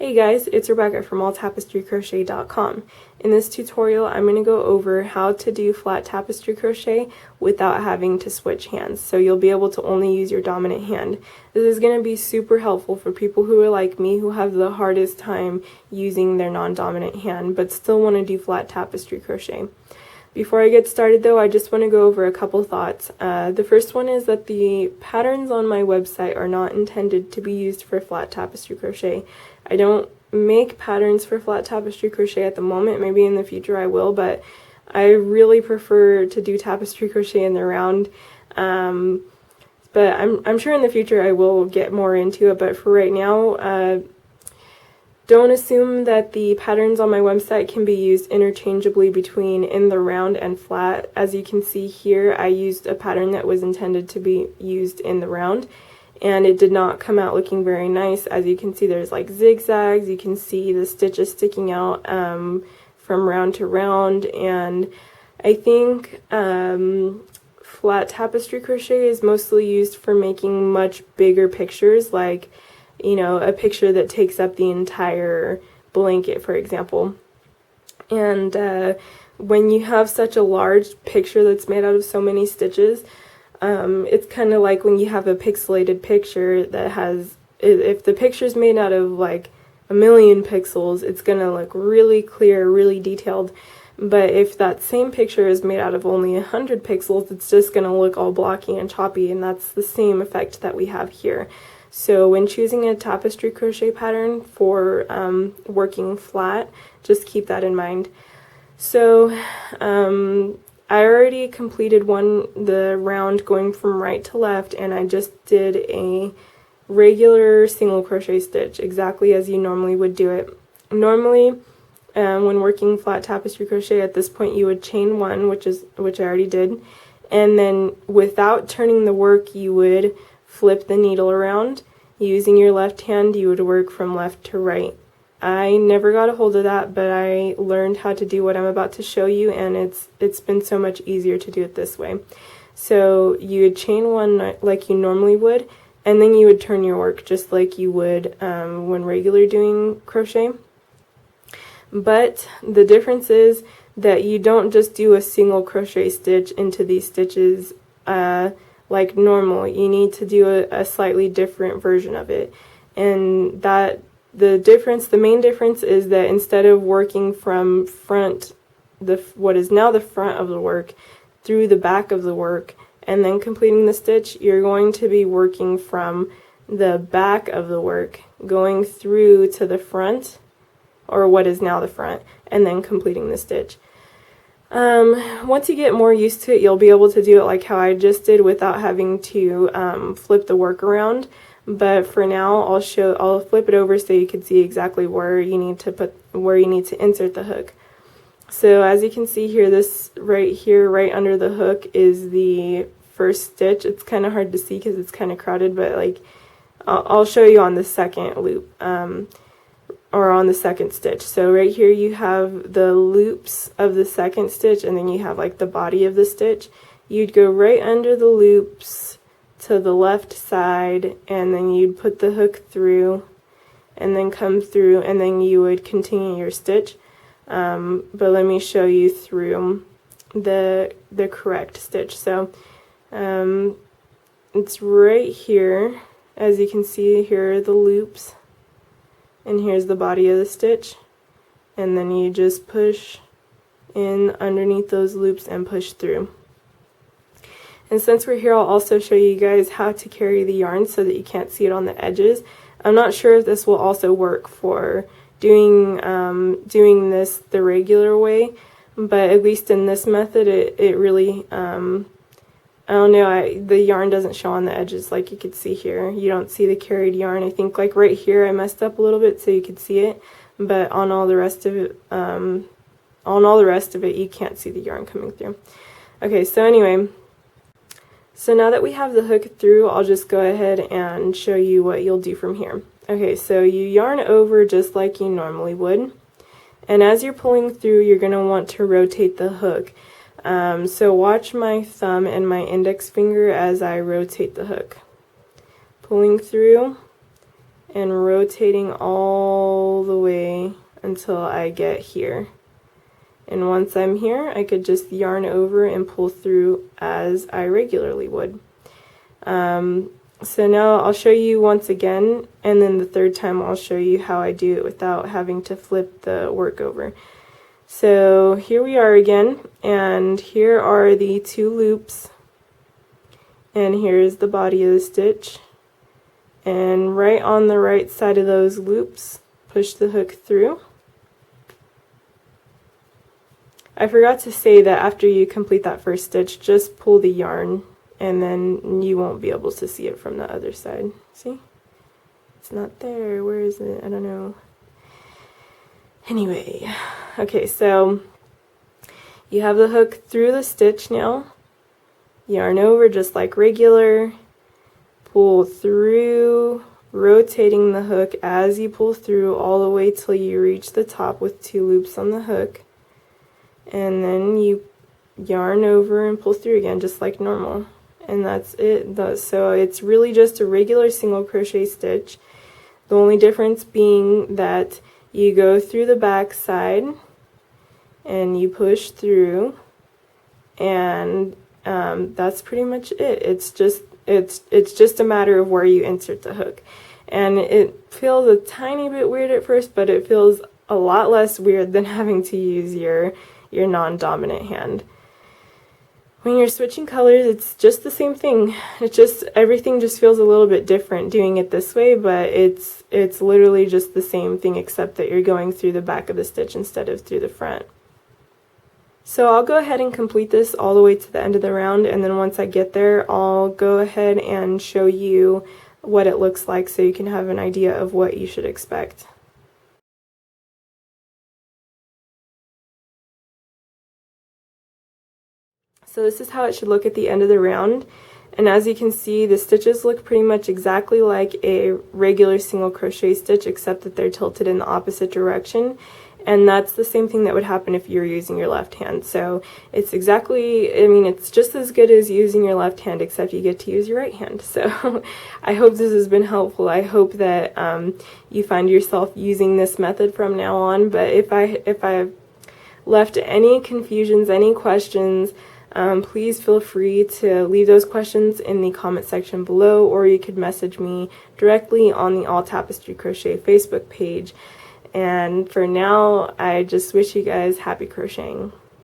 Hey guys, it's Rebecca from alltapestrycrochet.com. In this tutorial, I'm going to go over how to do flat tapestry crochet without having to switch hands. So you'll be able to only use your dominant hand. This is going to be super helpful for people who are like me, who have the hardest time using their non-dominant hand, but still want to do flat tapestry crochet. Before I get started though, I just want to go over a couple thoughts. The first one is that the patterns on my website are not intended to be used for flat tapestry crochet. I don't make patterns for flat tapestry crochet at the moment. Maybe in the future I will, but I really prefer to do tapestry crochet in the round. But I'm sure in the future I will get more into it, but for right now, don't assume that the patterns on my website can be used interchangeably between in the round and flat. As you can see here, I used a pattern that was intended to be used in the round, and it did not come out looking very nice. As you can see, there's like zigzags. You can see the stitches sticking out from round to round, and I think flat tapestry crochet is mostly used for making much bigger pictures, like a picture that takes up the entire blanket, for example. And when you have such a large picture that's made out of so many stitches, it's kind of like when you have a pixelated picture that has, if the picture's made out of like 1,000,000 pixels, it's gonna look really clear, really detailed. But if that same picture is made out of only 100 pixels, it's just gonna look all blocky and choppy, and that's the same effect that we have here. So when choosing a tapestry crochet pattern for working flat, just keep that in mind. So I already completed the round going from right to left, and I just did a regular single crochet stitch, exactly as you normally would do it. Normally, when working flat tapestry crochet at this point, you would chain one, which I already did, and then without turning the work, you would flip the needle around. Using your left hand, you would work from left to right. I never got a hold of that, but I learned how to do what I'm about to show you, and it's been so much easier to do it this way. So you would chain one like you normally would, and then you would turn your work just like you would when regular doing crochet. But the difference is that you don't just do a single crochet stitch into these stitches like normal. You need to do a slightly different version of it, and that the main difference is that instead of working from what is now the front of the work through the back of the work and then completing the stitch, you're going to be working from the back of the work going through to the front, or what is now the front, and then completing the stitch. Once you get more used to it, you'll be able to do it like how I just did without having to flip the work around. But for now, I'll flip it over so you can see exactly where you need to insert the hook. So as you can see here, this right here, right under the hook, is the first stitch. It's kind of hard to see because it's kind of crowded, but like I'll show you on the second loop. Or on the second stitch. So right here you have the loops of the second stitch, and then you have like the body of the stitch. You'd go right under the loops to the left side, and then you'd put the hook through and then come through, and then you would continue your stitch. But let me show you through the correct stitch. So it's right here. As you can see, here are the loops, and here's the body of the stitch, and then you just push in underneath those loops and push through. And since we're here, I'll also show you guys how to carry the yarn so that you can't see it on the edges. I'm not sure if this will also work for doing this the regular way, but at least in this method it really I don't know, the yarn doesn't show on the edges like you could see here. You don't see the carried yarn. I think like right here I messed up a little bit so you could see it, but on all the rest of it, you can't see the yarn coming through. Okay, so anyway, so now that we have the hook through, I'll just go ahead and show you what you'll do from here. Okay, so you yarn over just like you normally would, and as you're pulling through, you're going to want to rotate the hook. So watch my thumb and my index finger as I rotate the hook. Pulling through, and rotating all the way until I get here. And once I'm here, I could just yarn over and pull through as I regularly would. So now I'll show you once again, and then the third time I'll show you how I do it without having to flip the work over. So here we are again, and here are the 2 loops, and here's the body of the stitch. And right on the right side of those loops, push the hook through. I forgot to say that after you complete that first stitch, just pull the yarn, and then you won't be able to see it from the other side. See? It's not there. Where is it? I don't know. Anyway, okay, so you have the hook through the stitch now. Yarn over just like regular. Pull through, rotating the hook as you pull through all the way till you reach the top with 2 loops on the hook. And then you yarn over and pull through again just like normal. And that's it. So it's really just a regular single crochet stitch. The only difference being that you go through the back side and you push through, and that's pretty much it. It's just a matter of where you insert the hook. And it feels a tiny bit weird at first, but it feels a lot less weird than having to use your non-dominant hand. When you're switching colors, it's just the same thing. Everything just feels a little bit different doing it this way, but it's literally just the same thing, except that you're going through the back of the stitch instead of through the front. So I'll go ahead and complete this all the way to the end of the round, and then once I get there, I'll go ahead and show you what it looks like so you can have an idea of what you should expect. So this is how it should look at the end of the round, and as you can see, the stitches look pretty much exactly like a regular single crochet stitch, except that they're tilted in the opposite direction, and that's the same thing that would happen if you were using your left hand. So it's it's just as good as using your left hand, except you get to use your right hand. So I hope this has been helpful. I hope that you find yourself using this method from now on, but if I've left any confusions, any questions, please feel free to leave those questions in the comment section below, or you could message me directly on the All Tapestry Crochet Facebook page. And for now, I just wish you guys happy crocheting.